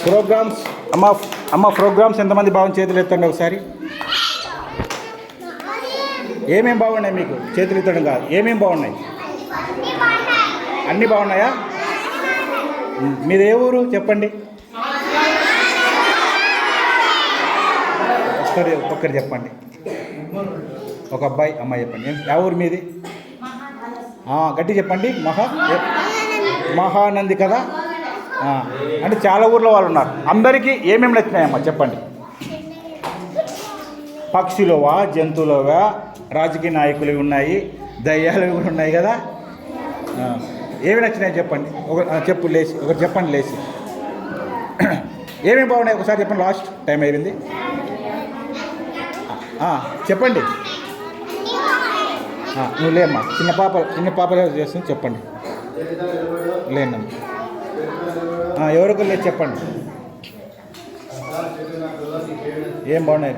Programmes అమ్మ అమ్మ programmes ఎంతమంది బాగుంది చేతులు ఎత్తండి ఒకసారి. ఏమేమి బాగున్నాయి మీకు? చేతులు ఎత్తడం కాదు, ఏమేమి బాగున్నాయి? అన్నీ బాగున్నాయా? మీరు ఏ ఊరు చెప్పండి? ఒక్కరు చెప్పండి. ఒక అబ్బాయి అమ్మాయి చెప్పండి. ఏ ఊరు మీది? గట్టి చెప్పండి. మహానంది కదా. అంటే చాలా ఊర్లో వాళ్ళు ఉన్నారు. అందరికీ ఏమేమి నచ్చినాయమ్మా చెప్పండి. పక్షులవా, జంతువులవా, రాజకీయ నాయకులు ఉన్నాయి, దయ్యాలు కూడా ఉన్నాయి కదా. ఏమి నచ్చినాయి చెప్పండి. చెప్పు లేచి ఒకటి చెప్పండి లేచి. ఏమేమి బాగున్నాయి ఒకసారి చెప్పండి. లాస్ట్ టైం అయిపోయింది. చెప్పండి. నువ్వు లేమ్మా. చిన్న పాప చేస్తుంది చెప్పండి. లేనమ్మా. ఎవరికో లేదు చెప్పండి. ఏం బాగున్నాయి?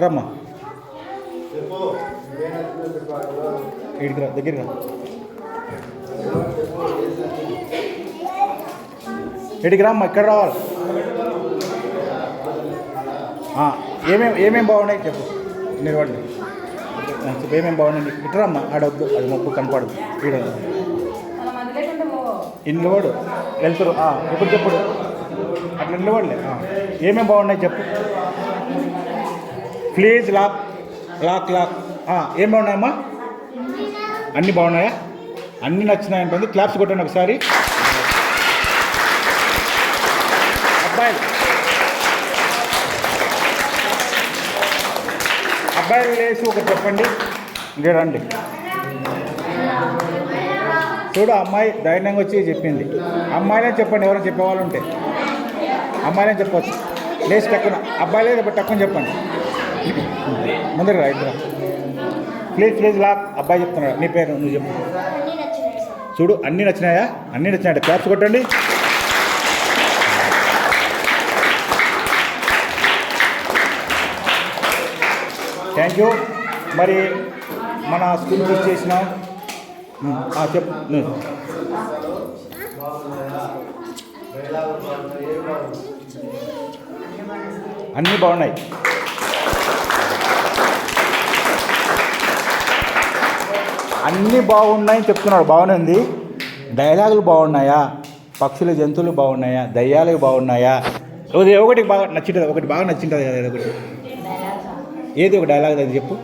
రమ్మా ఇడికి రా, దగ్గరికి రా. ఇడికి రామ్మా, ఇక్కడ రావాలి. ఏమేమి బాగున్నాయి చెప్పు. నిలబడి చెప్పు ఏమేమి బాగున్నాయి. ఇట్రమ్మా, ఆడవద్దు, అది మొప్పు కనపడదు. ఈడ నిలబడు వెళ్తారు. ఇప్పుడు చెప్పుడు అట్లా నిలబడలే. ఏమేమి బాగున్నాయి చెప్పు. Please lock lock lock. ఏం బాగున్నాయమ్మా? అన్నీ బాగున్నాయా? అన్నీ నచ్చినాయంటుంది. క్లాప్స్ కొట్టండి ఒకసారి. అబ్బాయిలు లేచి ఒకటి చెప్పండి. రండి చూడు. అమ్మాయి ధైర్యంగా వచ్చి చెప్పింది. అమ్మాయిలే చెప్పండి. ఎవరైనా చెప్పేవాళ్ళు ఉంటే అమ్మాయిలే చెప్పవచ్చు. లేచి టక్కున. అబ్బాయిలే టక్కున చెప్పండి. ముందర రా ఇద్దరు. Please lock. అబ్బాయి చెప్తున్నాడు. నీ పేరు నువ్వు చెప్పు. చూడు అన్నీ నచ్చినాయా? అన్నీ నచ్చినాయి. క్లాప్స్ కొట్టండి. Thank you. మరి మన స్కూల్ చూస్ చేసిన చెప్పు. అన్నీ బాగున్నాయి. అన్నీ బాగున్నాయని చెప్తున్నాడు. బాగానే ఉంది. డైలాగులు బాగున్నాయా? పక్షుల జంతువులు బాగున్నాయా? దయ్యాలు బాగున్నాయా? ఒకటి బాగా నచ్చింటుంది. ఒకటి బాగా నచ్చింటుంది కదా. ఒకటి ఏది ఒక డైలాగ్ అది చెప్పు.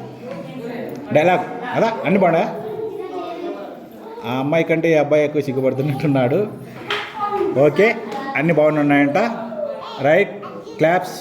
డైలాగ్ అదా. అన్నీ బాగున్నాయా? ఆ అమ్మాయి కంటే ఈ అబ్బాయి ఎక్కువ సిగ్గుపడుతున్నట్టున్నాడు. ఓకే, అన్నీ బాగున్నాయంట. Right, claps.